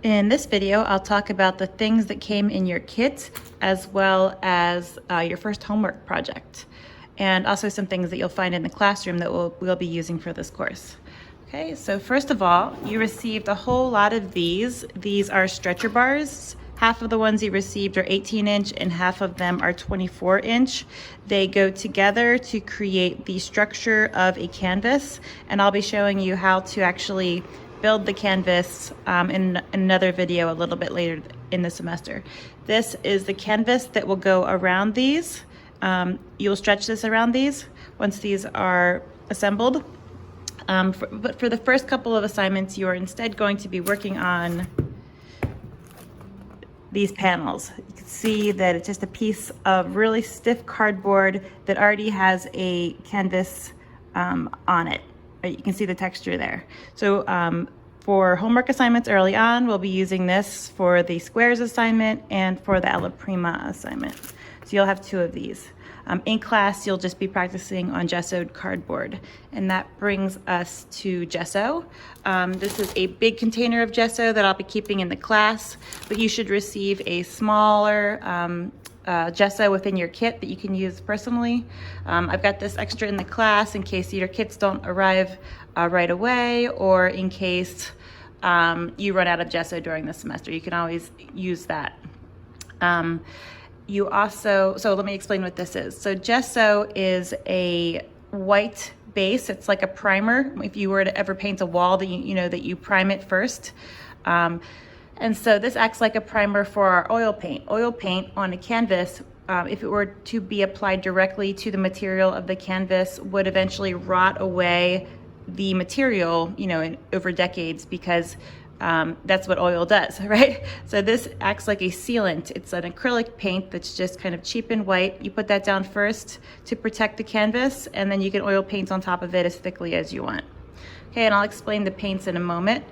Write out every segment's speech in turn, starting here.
In this video, I'll talk about the things that came in your kit as well as your first homework project, and also some things that you'll find in the classroom that we'll be using for this course. Okay, so first of all, you received a whole lot of these. These are stretcher bars. Half of the ones you received are 18-inch and half of them are 24-inch. They go together to create the structure of a canvas, and I'll be showing you how to actually build the canvas in another video a little bit later in the semester. This is the canvas that will go around these. You'll stretch this around these once these are assembled. But for the first couple of assignments, you are instead going to be working on these panels. You can see that it's just a piece of really stiff cardboard that already has a canvas on it. You can see the texture there. So for homework assignments early on, we'll be using this for the squares assignment and for the alla prima assignment. So you'll have two of these. In class, you'll just be practicing on gessoed cardboard. And that brings us to gesso. This is a big container of gesso that I'll be keeping in the class, but you should receive a smaller gesso within your kit that you can use personally. I've got this extra in the class in case your kits don't arrive right away, or in case you run out of gesso during the semester. You can always use that. So let me explain what this is. So gesso is a white base. It's like a primer. If you were to ever paint a wall, that you prime it first. And so this acts like a primer for our oil paint. Oil paint on a canvas, if it were to be applied directly to the material of the canvas, would eventually rot away the material, over decades, because that's what oil does, right? So this acts like a sealant. It's an acrylic paint that's just kind of cheap and white. You put that down first to protect the canvas, and then you can oil paint on top of it as thickly as you want. Okay, and I'll explain the paints in a moment.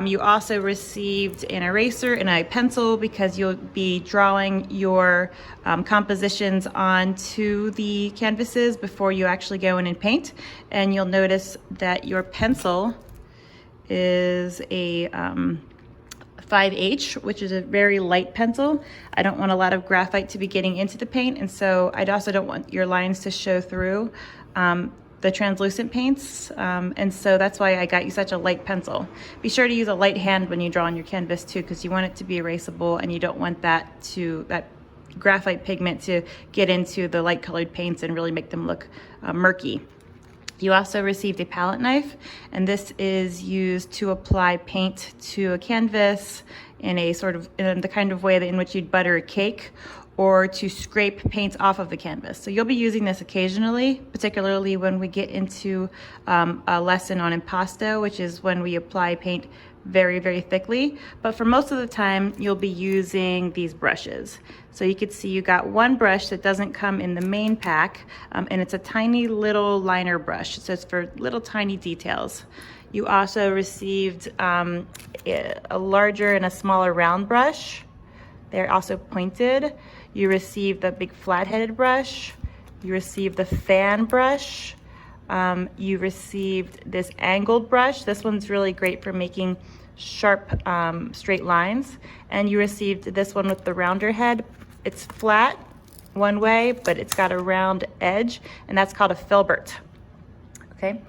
You also received an eraser and a pencil because you'll be drawing your compositions onto the canvases before you actually go in and paint. And you'll notice that your pencil is a 5H, which is a very light pencil. I don't want a lot of graphite to be getting into the paint, and so I also don't want your lines to show through the translucent paints, and so that's why I got you such a light pencil. Be sure to use a light hand when you draw on your canvas too, because you want it to be erasable, and you don't want that graphite pigment to get into the light colored paints and really make them look murky. You also received a palette knife, and this is used to apply paint to a canvas in the kind of way in which you'd butter a cake, or to scrape paint off of the canvas. So you'll be using this occasionally, particularly when we get into a lesson on impasto, which is when we apply paint very, very thickly. But for most of the time, you'll be using these brushes. So you can see you got one brush that doesn't come in the main pack, and it's a tiny little liner brush. So it's for little tiny details. You also received a larger and a smaller round brush. They're also pointed. You received the big flat-headed brush. You received the fan brush. You received this angled brush. This one's really great for making sharp, straight lines. And you received this one with the rounder head. It's flat one way, but it's got a round edge, and that's called a filbert. Okay.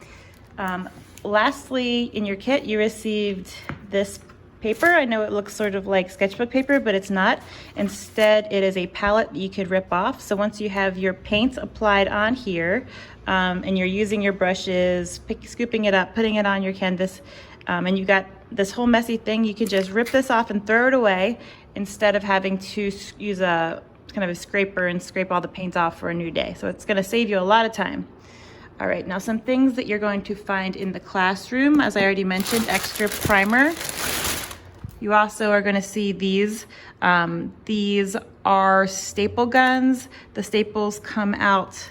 Lastly, in your kit, you received this paper. I know it looks sort of like sketchbook paper, but it's not. Instead, it is a palette that you could rip off. So once you have your paint applied on here, and you're using your brushes, scooping it up, putting it on your canvas, and you got this whole messy thing, you can just rip this off and throw it away instead of having to use a kind of a scraper and scrape all the paint off for a new day. So it's going to save you a lot of time. All right, now some things that you're going to find in the classroom. As I already mentioned, extra primer. You also are going to see these. These are staple guns. The staples come out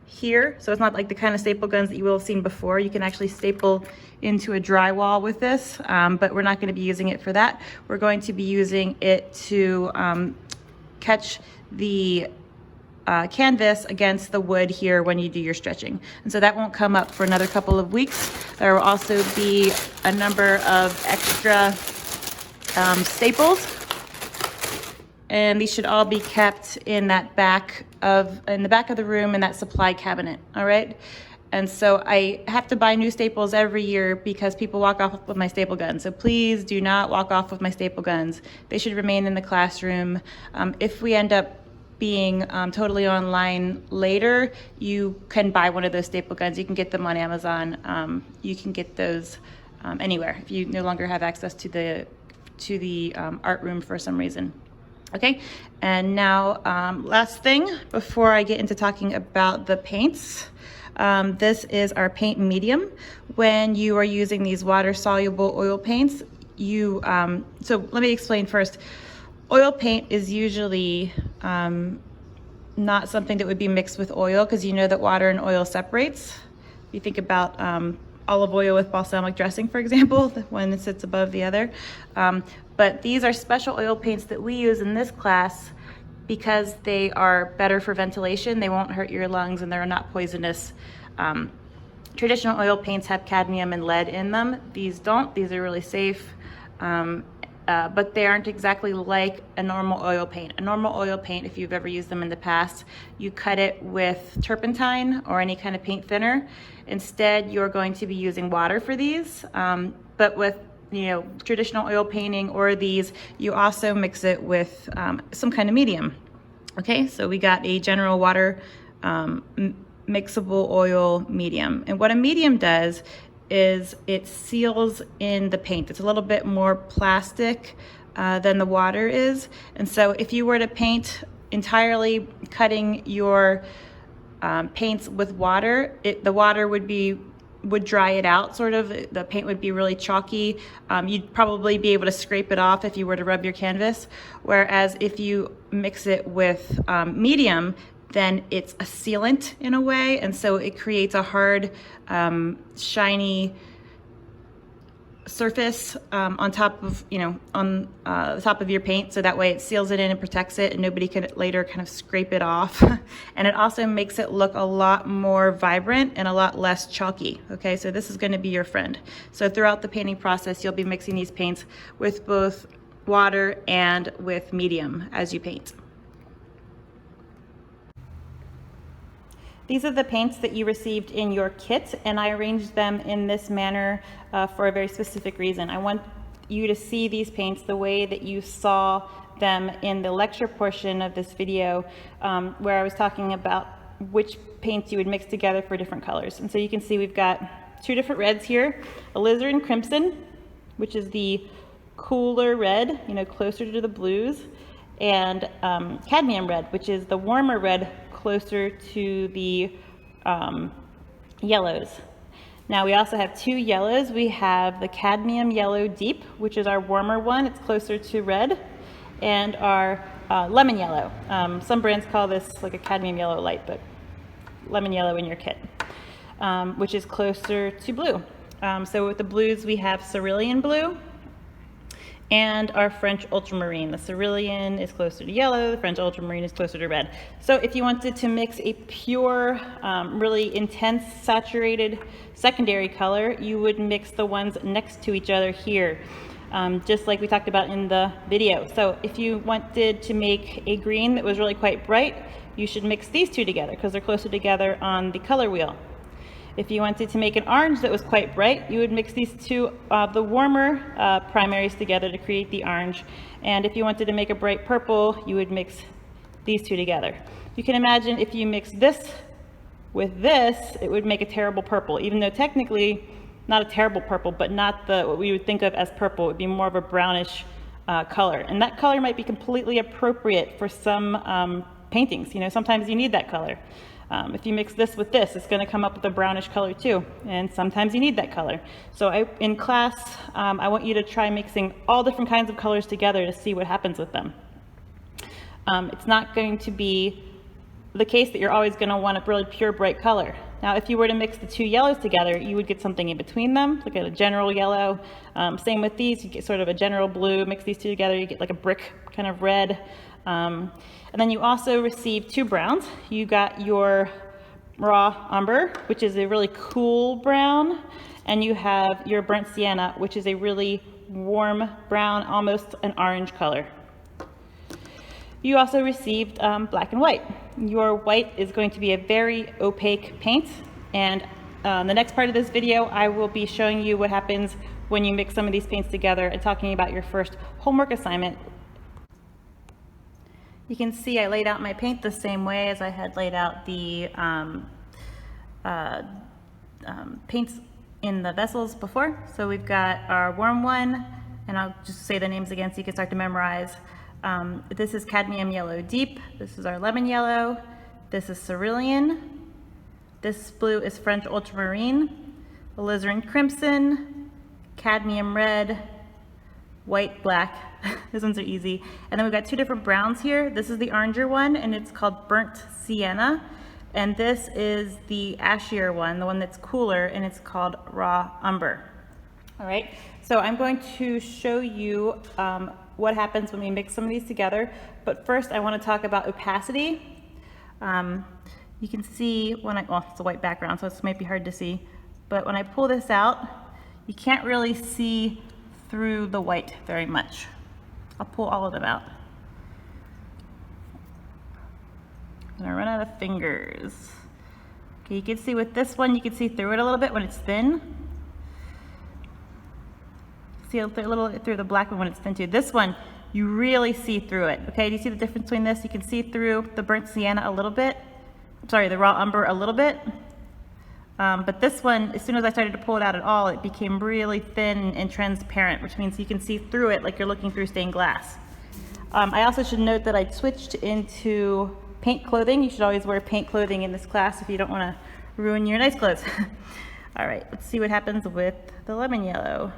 here, so it's not like the kind of staple guns that you will have seen before. You can actually staple into a drywall with this, but we're not going to be using it for that. We're going to be using it to catch the canvas against the wood here when you do your stretching. And so that won't come up for another couple of weeks. There will also be a number of extra staples, and these should all be kept in the back of the room in that supply cabinet. All right. And so I have to buy new staples every year because people walk off with my staple guns. So please do not walk off with my staple guns. They should remain in the classroom. If we end up being totally online later, you can buy one of those staple guns. You can get them on Amazon. You can get those anywhere if you no longer have access to the art room for some reason. Okay, and now last thing before I get into talking about the paints. This is our paint medium. When you are using these water-soluble oil paints, so let me explain first. Oil paint is usually not something that would be mixed with oil, because you know that water and oil separates. If you think about olive oil with balsamic dressing, for example, one sits above the other. But these are special oil paints that we use in this class because they are better for ventilation. They won't hurt your lungs and they're not poisonous. Traditional oil paints have cadmium and lead in them. These don't. These are really safe, but they aren't exactly like a normal oil paint. A normal oil paint, if you've ever used them in the past, you cut it with turpentine or any kind of paint thinner. Instead, you're going to be using water for these, but with traditional oil painting or these, you also mix it with some kind of medium. Okay, so we got a general water mixable oil medium. And what a medium does is it seals in the paint. It's a little bit more plastic than the water is. And so if you were to paint entirely cutting your paints with water, the water would dry it out, sort of. The paint would be really chalky. You'd probably be able to scrape it off if you were to rub your canvas. Whereas if you mix it with medium, then it's a sealant in a way. And so it creates a hard, shiny surface on top of, on the top of your paint. So that way it seals it in and protects it and nobody can later kind of scrape it off. And it also makes it look a lot more vibrant and a lot less chalky. Okay, so this is going to be your friend. So throughout the painting process, you'll be mixing these paints with both water and with medium as you paint. These are the paints that you received in your kit, and I arranged them in this manner for a very specific reason. I want you to see these paints the way that you saw them in the lecture portion of this video, where I was talking about which paints you would mix together for different colors. And so you can see we've got two different reds here, alizarin crimson, which is the cooler red, closer to the blues, and cadmium red, which is the warmer red, closer to the yellows. Now we also have two yellows. We have the cadmium yellow deep, which is our warmer one. It's closer to red, and our lemon yellow. Some brands call this like a cadmium yellow light, but lemon yellow in your kit, which is closer to blue. So with the blues, we have cerulean blue and our French ultramarine. The cerulean is closer to yellow, the French ultramarine is closer to red. So if you wanted to mix a pure, really intense, saturated secondary color, you would mix the ones next to each other here, just like we talked about in the video. So if you wanted to make a green that was really quite bright, you should mix these two together because they're closer together on the color wheel. If you wanted to make an orange that was quite bright, you would mix these two, the warmer primaries together to create the orange. And if you wanted to make a bright purple, you would mix these two together. You can imagine if you mix this with this, it would make a terrible purple, even though technically not a terrible purple, but not what we would think of as purple. It would be more of a brownish color. And that color might be completely appropriate for some paintings. Sometimes you need that color. If you mix this with this, it's going to come up with a brownish color too, and sometimes you need that color. So in class, I want you to try mixing all different kinds of colors together to see what happens with them. It's not going to be the case that you're always going to want a really pure bright color. Now if you were to mix the two yellows together, you would get something in between them, like a general yellow. Same with these, you get sort of a general blue. Mix these two together, you get like a brick kind of red. And then you also received two browns. You got your raw umber, which is a really cool brown, and you have your burnt sienna, which is a really warm brown, almost an orange color. You also received black and white. Your white is going to be a very opaque paint, and the next part of this video I will be showing you what happens when you mix some of these paints together and talking about your first homework assignment. You can see I laid out my paint the same way as I had laid out the paints in the vessels before. So we've got our warm one, and I'll just say the names again so you can start to memorize. This is cadmium yellow deep. This is our lemon yellow. This is cerulean. This blue is French ultramarine, alizarin crimson, cadmium red, white, black. These ones are easy. And then we've got two different browns here. This is the oranger one, and it's called burnt sienna. And this is the ashier one, the one that's cooler, and it's called raw umber. All right, so I'm going to show you what happens when we mix some of these together. But first I want to talk about opacity. You can see when well, it's a white background, so this might be hard to see, but when I pull this out, you can't really see through the white very much. I'll pull all of them out. I'm gonna run out of fingers. Okay, you can see with this one, you can see through it a little bit when it's thin. See a little through the black one when it's thin too. This one, you really see through it. Okay, do you see the difference between this? You can see through the burnt sienna a little bit. Sorry, the raw umber a little bit. But this one, as soon as I started to pull it out at all, it became really thin and transparent, which means you can see through it like you're looking through stained glass. I also should note that I switched into paint clothing. You should always wear paint clothing in this class if you don't want to ruin your nice clothes. All right, let's see what happens with the lemon yellow.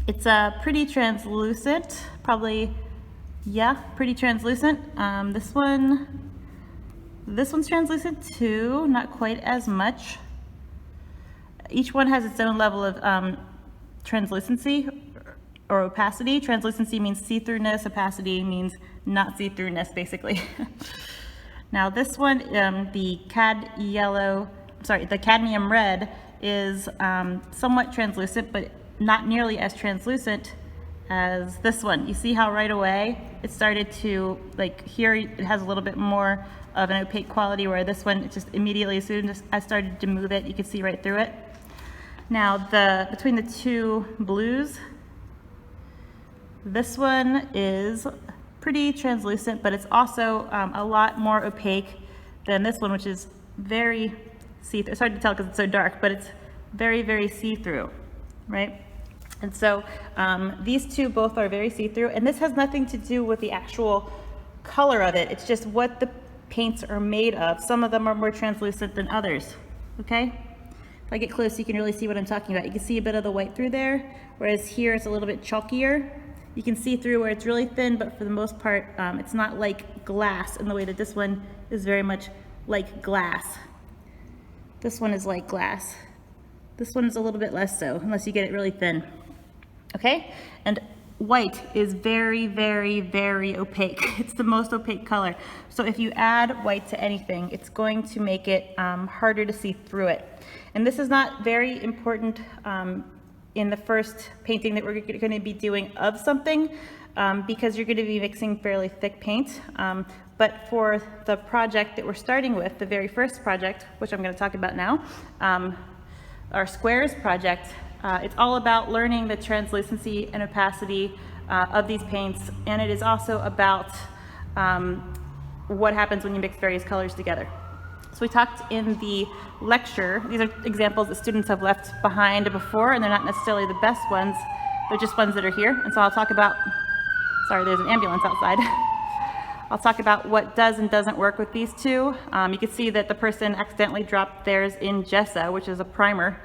It's pretty translucent, probably, yeah, pretty translucent. This one's translucent too, not quite as much. Each one has its own level of translucency or opacity. Translucency means see-throughness, opacity means not see-throughness, basically. Now this one, the cadmium red is somewhat translucent, but not nearly as translucent as this one. You see how right away it started to, like here it has a little bit more of an opaque quality, where this one, it just immediately, as soon as I started to move it, you could see right through it. Now between the two blues, this one is pretty translucent, but it's also a lot more opaque than this one, which is very see-through. It's hard to tell because it's so dark, but it's very, very see-through, right? And so these two both are very see-through, and this has nothing to do with the actual color of it. It's just what the paints are made of. Some of them are more translucent than others, okay? If I get close, you can really see what I'm talking about. You can see a bit of the white through there, whereas here it's a little bit chalkier. You can see through where it's really thin, but for the most part, it's not like glass in the way that this one is very much like glass. This one is like glass. This one is a little bit less so, unless you get it really thin. Okay? And white is very, very, very opaque. It's the most opaque color. So if you add white to anything, it's going to make it harder to see through it. And this is not very important in the first painting that we're going to be doing of something, because you're going to be mixing fairly thick paint. But for the project that we're starting with, the very first project, which I'm going to talk about now, our squares project, it's all about learning the translucency and opacity of these paints, and it is also about what happens when you mix various colors together. So we talked in the lecture, these are examples that students have left behind before, and they're not necessarily the best ones, they're just ones that are here. And so I'll talk about, sorry, there's an ambulance outside. I'll talk about what does and doesn't work with these two. You can see that the person accidentally dropped theirs in Gesso, which is a primer,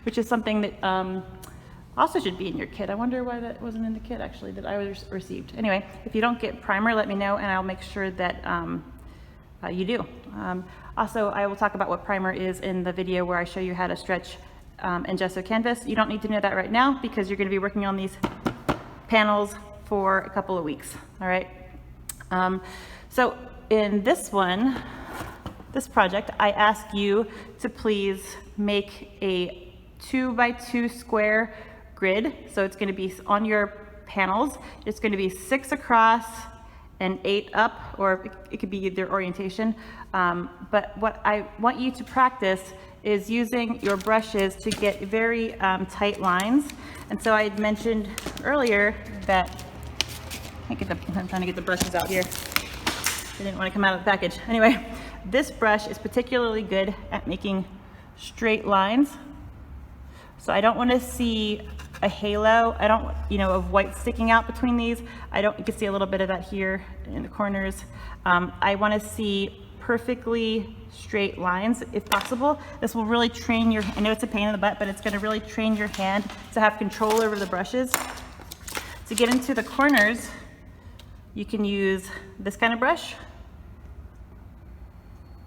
which is something that also should be in your kit. I wonder why that wasn't in the kit, actually, that I received. Anyway, if you don't get primer, let me know, and I'll make sure that you do. Also, I will talk about what primer is in the video where I show you how to stretch and Gesso canvas. You don't need to know that right now because you're going to be working on these panels for a couple of weeks, all right? So in this one, this project, I ask you to please make a 2x2 square grid. So it's going to be on your panels. It's going to be 6 across and 8 up, or it could be either orientation. But what I want you to practice is using your brushes to get very tight lines. And so I had mentioned earlier that, I'm trying to get the brushes out here. I didn't want to come out of the package. Anyway, this brush is particularly good at making straight lines. So I don't want to see a halo, of white sticking out between these. You can see a little bit of that here in the corners. I want to see perfectly straight lines if possible. This will really train I know it's a pain in the butt, but it's going to really train your hand to have control over the brushes. To get into the corners, you can use this kind of brush.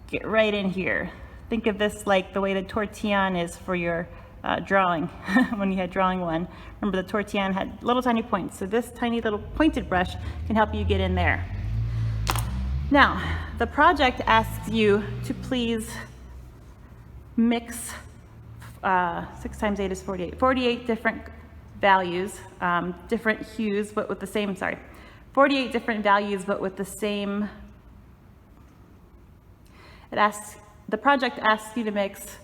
Get right in here. Think of this like the way the tortillon is for your drawing, when you had drawing one. Remember, the tortillon had little tiny points, so this tiny little pointed brush can help you get in there. Now, the project asks you to please mix 6 times 8 is 48. 48 different values, different hues, but with the same, 48 different values, but with the same. The project asks you to mix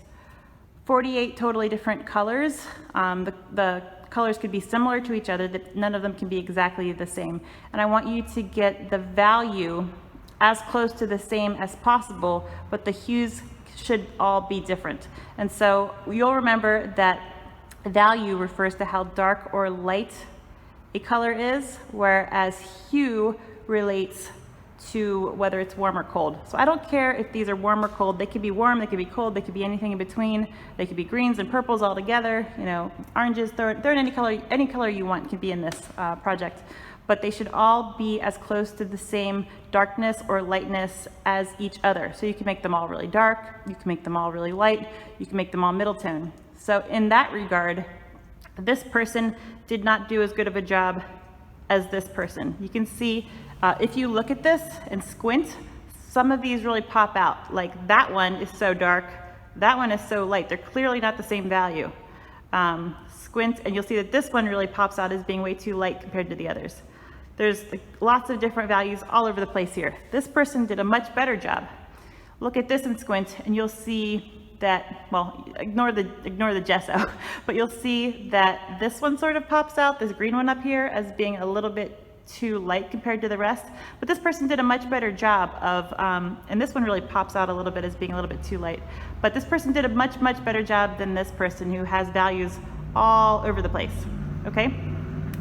48 totally different colors. The colors could be similar to each other, that none of them can be exactly the same. And I want you to get the value as close to the same as possible, but the hues should all be different. And so you'll remember that value refers to how dark or light a color is, whereas hue relates to whether it's warm or cold. So I don't care if these are warm or cold. They could be warm, they could be cold, they could be anything in between. They could be greens and purples all together, oranges, throw in any color you want can be in this project. But they should all be as close to the same darkness or lightness as each other. So you can make them all really dark, you can make them all really light, you can make them all middle tone. So in that regard, this person did not do as good of a job as this person. You can see, if you look at this and squint, some of these really pop out. Like that one is so dark, that one is so light. They're clearly not the same value. Squint and you'll see that this one really pops out as being way too light compared to the others. There's lots of different values all over the place here. This person did a much better job. Look at this and squint and you'll see that, well, ignore the gesso, but you'll see that this one sort of pops out, this green one up here, as being a little bit too light compared to the rest. But this person did a much better job of, and this one really pops out a little bit as being a little bit too light. But this person did a much, much better job than this person who has values all over the place, okay?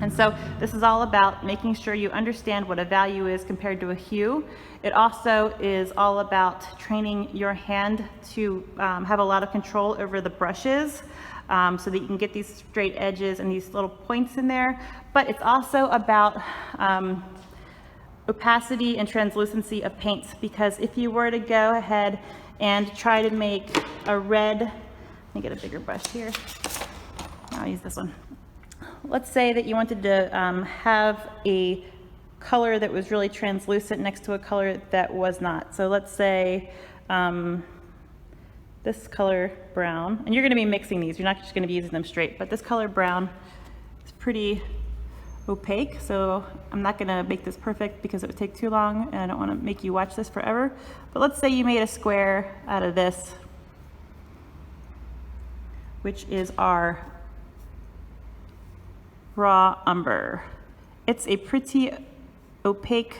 And so this is all about making sure you understand what a value is compared to a hue. It also is all about training your hand to have a lot of control over the brushes, so that you can get these straight edges and these little points in there. But it's also about opacity and translucency of paints, because if you were to go ahead and try to make a red, let me get a bigger brush here. I'll use this one. Let's say that you wanted to have a color that was really translucent next to a color that was not. So let's say this color brown, and you're going to be mixing these, you're not just going to be using them straight, but this color brown is pretty opaque, so I'm not going to make this perfect because it would take too long and I don't want to make you watch this forever. But let's say you made a square out of this, which is our raw umber. It's a pretty opaque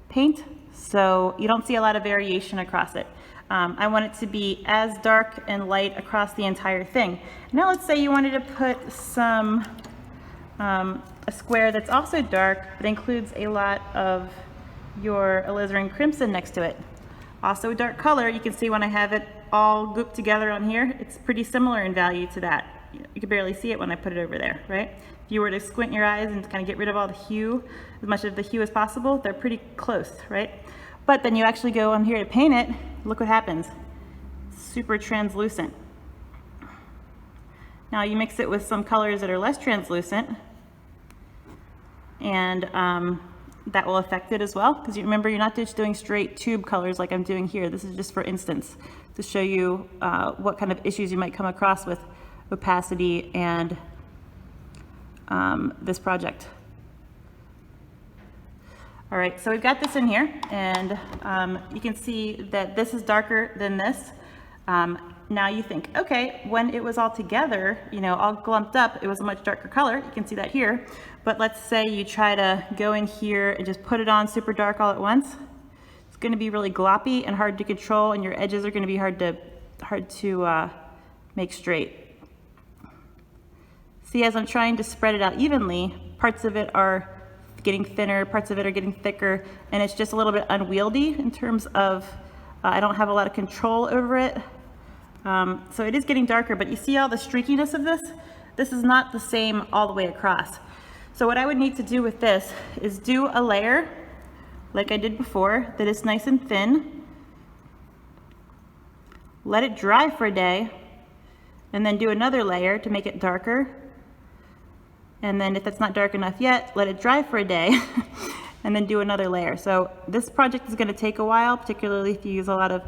paint, so you don't see a lot of variation across it. I want it to be as dark and light across the entire thing. Now let's say you wanted to put some, a square that's also dark, but includes a lot of your alizarin crimson next to it. Also a dark color. You can see when I have it all grouped together on here, it's pretty similar in value to that. You can barely see it when I put it over there, right? If you were to squint your eyes and kind of get rid of all the hue, as much of the hue as possible, they're pretty close, right? But then you actually go on here to paint it, look what happens. Super translucent. Now you mix it with some colors that are less translucent, and that will affect it as well, because you remember you're not just doing straight tube colors like I'm doing here. This is just for instance, to show you what kind of issues you might come across with opacity and this project. All right, so we've got this in here, and you can see that this is darker than this. Now you think, okay, when it was all together, you know, all glumped up, it was a much darker color. You can see that here. But let's say you try to go in here and just put it on super dark all at once. It's going to be really gloppy and hard to control, and your edges are going to be hard to make straight. See, as I'm trying to spread it out evenly, parts of it are getting thinner, parts of it are getting thicker, and it's just a little bit unwieldy in terms of I don't have a lot of control over it. So it is getting darker, but you see all the streakiness of this? This is not the same all the way across. So what I would need to do with this is do a layer like I did before that is nice and thin, let it dry for a day, and then do another layer to make it darker. And then if it's not dark enough yet, let it dry for a day and then do another layer. So this project is going to take a while, particularly if you use a lot of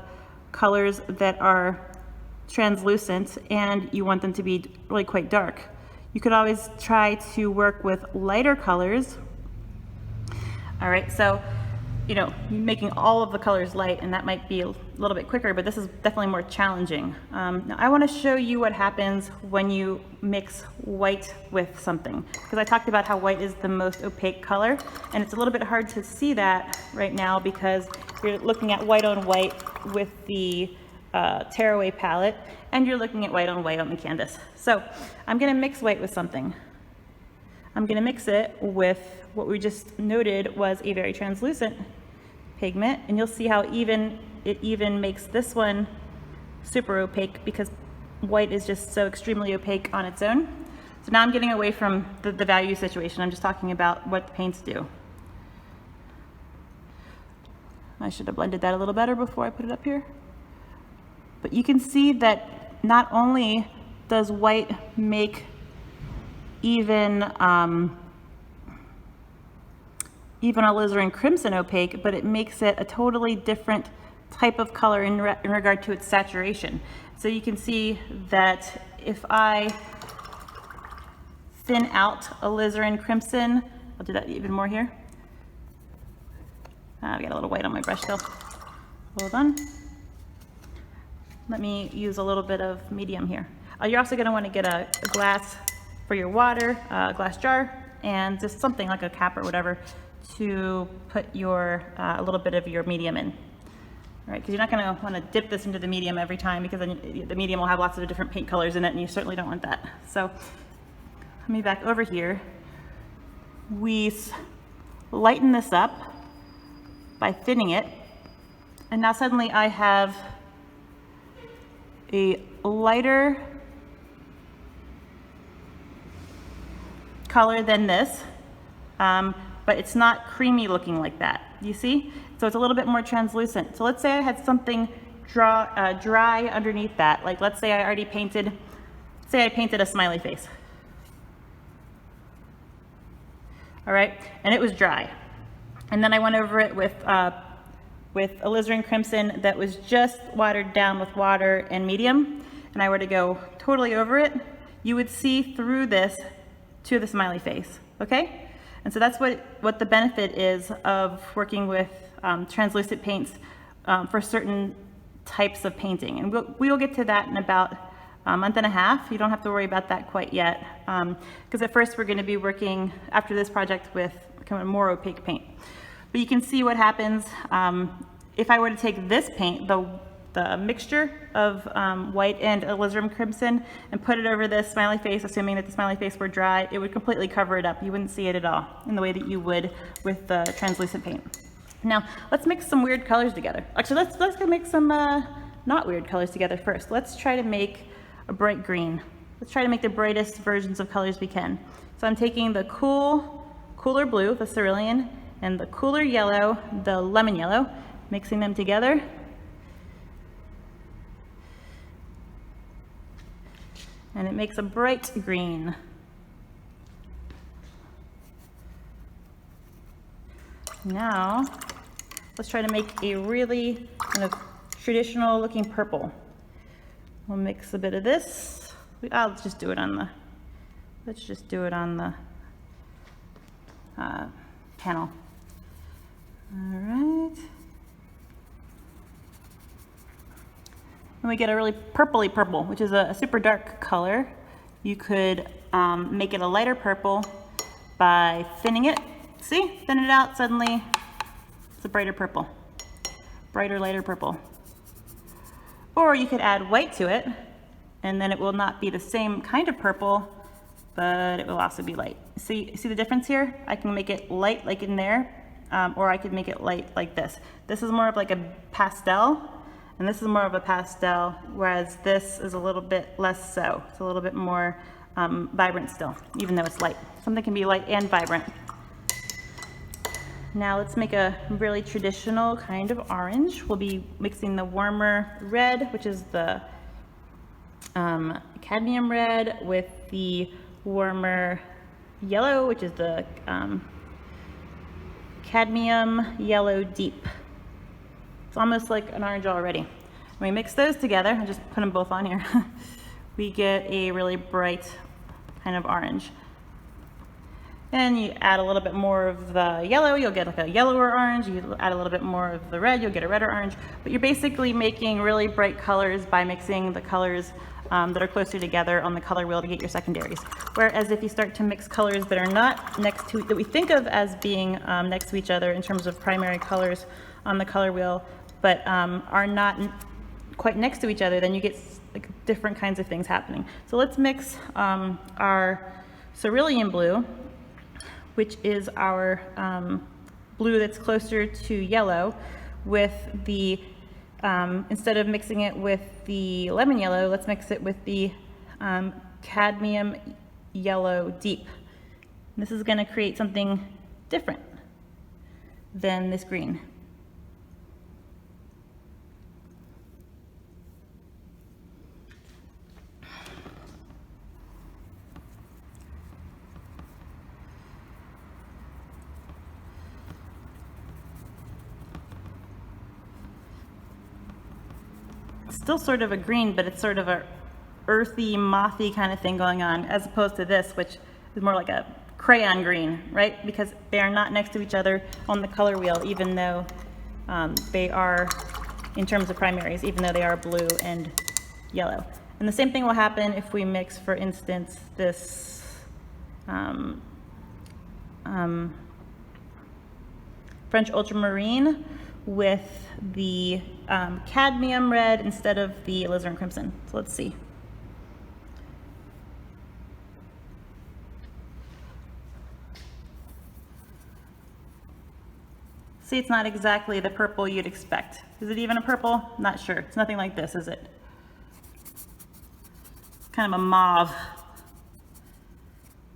colors that are translucent and you want them to be really quite dark. You could always try to work with lighter colors. All right, so, you know, making all of the colors light, and that might be a little bit quicker, but this is definitely more challenging. Now I want to show you what happens when you mix white with something, because I talked about how white is the most opaque color, and it's a little bit hard to see that right now because you're looking at white on white with the tearaway palette, and you're looking at white on the canvas. So I'm going to mix white with something. I'm going to mix it with what we just noted was a very translucent pigment, and you'll see how it even makes this one super opaque because white is just so extremely opaque on its own. So now I'm getting away from the value situation. I'm just talking about what the paints do. I should have blended that a little better before I put it up here. But you can see that not only does white make even alizarin crimson opaque, but it makes it a totally different type of color in regard to its saturation. So you can see that if I thin out alizarin crimson, I'll do that even more here. I've got a little white on my brush still. Hold on. Let me use a little bit of medium here. You're also going to want to get a glass for your water, a glass jar, and just something like a cap or whatever to put your a little bit of your medium in. All right, because you're not going to want to dip this into the medium every time, because then the medium will have lots of different paint colors in it, and you certainly don't want that. So let me back over here. We lighten this up by thinning it, and now suddenly I have a lighter color than this, but it's not creamy looking like that. You see? So it's a little bit more translucent. So let's say I had something dry underneath that. Like let's say I already painted, say I painted a smiley face. All right, and it was dry. And then I went over it with alizarin crimson that was just watered down with water and medium, and I were to go totally over it, you would see through this to the smiley face, okay? And so that's what the benefit is of working with translucent paints for certain types of painting. And we'll get to that in about a month and a half. You don't have to worry about that quite yet, because at first we're going to be working after this project with kind of more opaque paint. But you can see what happens if I were to take this paint, the mixture of white and alizarin crimson, and put it over this smiley face, assuming that the smiley face were dry, it would completely cover it up. You wouldn't see it at all in the way that you would with the translucent paint. Now, let's mix some weird colors together. Actually, let's go make some not weird colors together first. Let's try to make a bright green. Let's try to make the brightest versions of colors we can. So I'm taking the cooler blue, the cerulean, and the cooler yellow, the lemon yellow, mixing them together. And it makes a bright green. Now, let's try to make a really kind of traditional looking purple. We'll mix a bit of this. I'll just do it on Let's just do it on the panel. All right. And we get a really purpley purple, which is a super dark color. You could make it a lighter purple by thinning it. See, thin it out, suddenly it's a brighter purple. Brighter, lighter purple. Or you could add white to it, and then it will not be the same kind of purple, but it will also be light. See the difference here? I can make it light like in there, or I could make it light like this. This is more of like a pastel, and this is more of a pastel, whereas this is a little bit less so. It's a little bit more vibrant still, even though it's light. Something can be light and vibrant. Now let's make a really traditional kind of orange. We'll be mixing the warmer red, which is the cadmium red, with the warmer yellow, which is the cadmium yellow deep. It's almost like an orange already. When we mix those together, I'll just put them both on here, we get a really bright kind of orange. And you add a little bit more of the yellow, you'll get like a yellower orange. You add a little bit more of the red, you'll get a redder orange. But you're basically making really bright colors by mixing the colors that are closer together on the color wheel to get your secondaries. Whereas if you start to mix colors that are not next to, that we think of as being next to each other in terms of primary colors on the color wheel, but are not quite next to each other, then you get like different kinds of things happening. So let's mix our cerulean blue, which is our blue that's closer to yellow, with the, instead of mixing it with the lemon yellow, let's mix it with the cadmium yellow deep. And this is going to create something different than this green. Still sort of a green, but it's sort of a earthy, mothy kind of thing going on, as opposed to this, which is more like a crayon green, right? Because they are not next to each other on the color wheel, even though they are, in terms of primaries, even though they are blue and yellow. And the same thing will happen if we mix, for instance, this French ultramarine with the cadmium red instead of the alizarin crimson. So let's see. See, it's not exactly the purple you'd expect. Is it even a purple? Not sure. It's nothing like this, is it? It's kind of a mauve.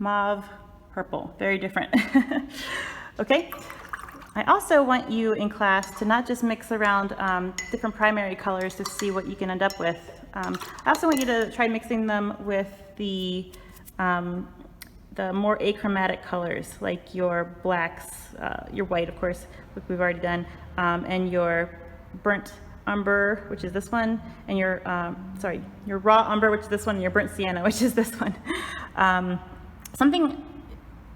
Mauve, purple, very different. Okay. I also want you in class to not just mix around different primary colors to see what you can end up with. I also want you to try mixing them with the more achromatic colors, like your blacks, your white, of course, which we've already done, and your burnt umber, which is this one, and your raw umber, which is this one, and your burnt sienna, which is this one.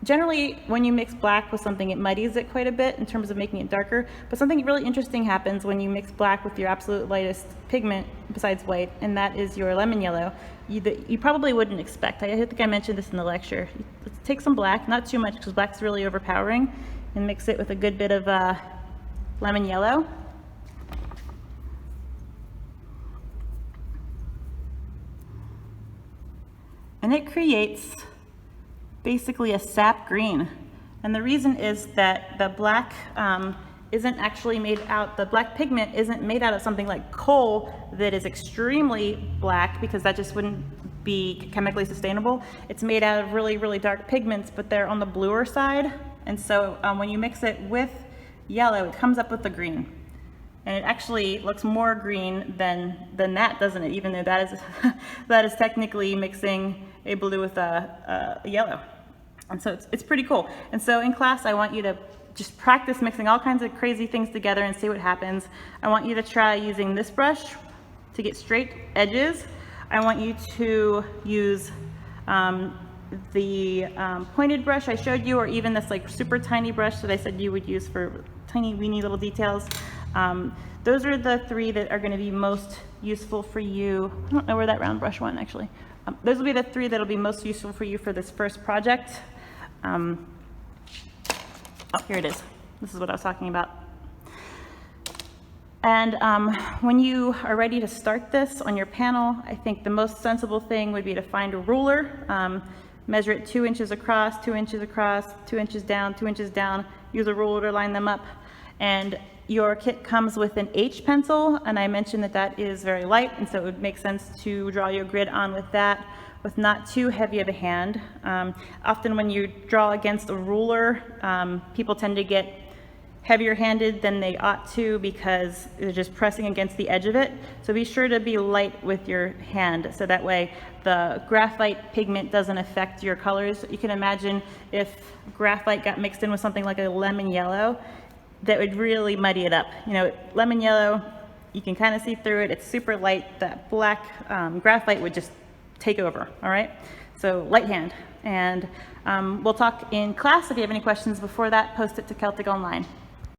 Generally, when you mix black with something, it muddies it quite a bit in terms of making it darker, but something really interesting happens when you mix black with your absolute lightest pigment besides white, and that is your lemon yellow. You probably wouldn't expect. I think I mentioned this in the lecture. Let's take some black, not too much because black's really overpowering, and mix it with a good bit of lemon yellow. And it creates basically a sap green. And the reason is that the black isn't actually made out, the black pigment isn't made out of something like coal that is extremely black, because that just wouldn't be chemically sustainable. It's made out of really, really dark pigments, but they're on the bluer side. And so when you mix it with yellow, it comes up with the green. And it actually looks more green than that, doesn't it? Even though that is, that is technically mixing a blue with a yellow. And so it's pretty cool. And so in class, I want you to just practice mixing all kinds of crazy things together and see what happens. I want you to try using this brush to get straight edges. I want you to use the pointed brush I showed you, or even this like super tiny brush that I said you would use for tiny weeny little details. Those are the three that are going to be most useful for you. I don't know where that round brush went actually. Those will be the three that will be most useful for you for this first project. Oh, here it is. This is what I was talking about. And when you are ready to start this on your panel, I think the most sensible thing would be to find a ruler, measure it 2 inches across, 2 inches across, 2 inches down, 2 inches down, use a ruler to line them up. And your kit comes with an H pencil, and I mentioned that that is very light, and so it would make sense to draw your grid on with that, with not too heavy of a hand. Often when you draw against a ruler, people tend to get heavier handed than they ought to because they're just pressing against the edge of it. So be sure to be light with your hand, so that way the graphite pigment doesn't affect your colors. You can imagine if graphite got mixed in with something like a lemon yellow, that would really muddy it up. You know, lemon yellow, you can kind of see through it. It's super light. That black graphite would just take over, all right? So light hand. And we'll talk in class. If you have any questions before that, post it to Celtic Online.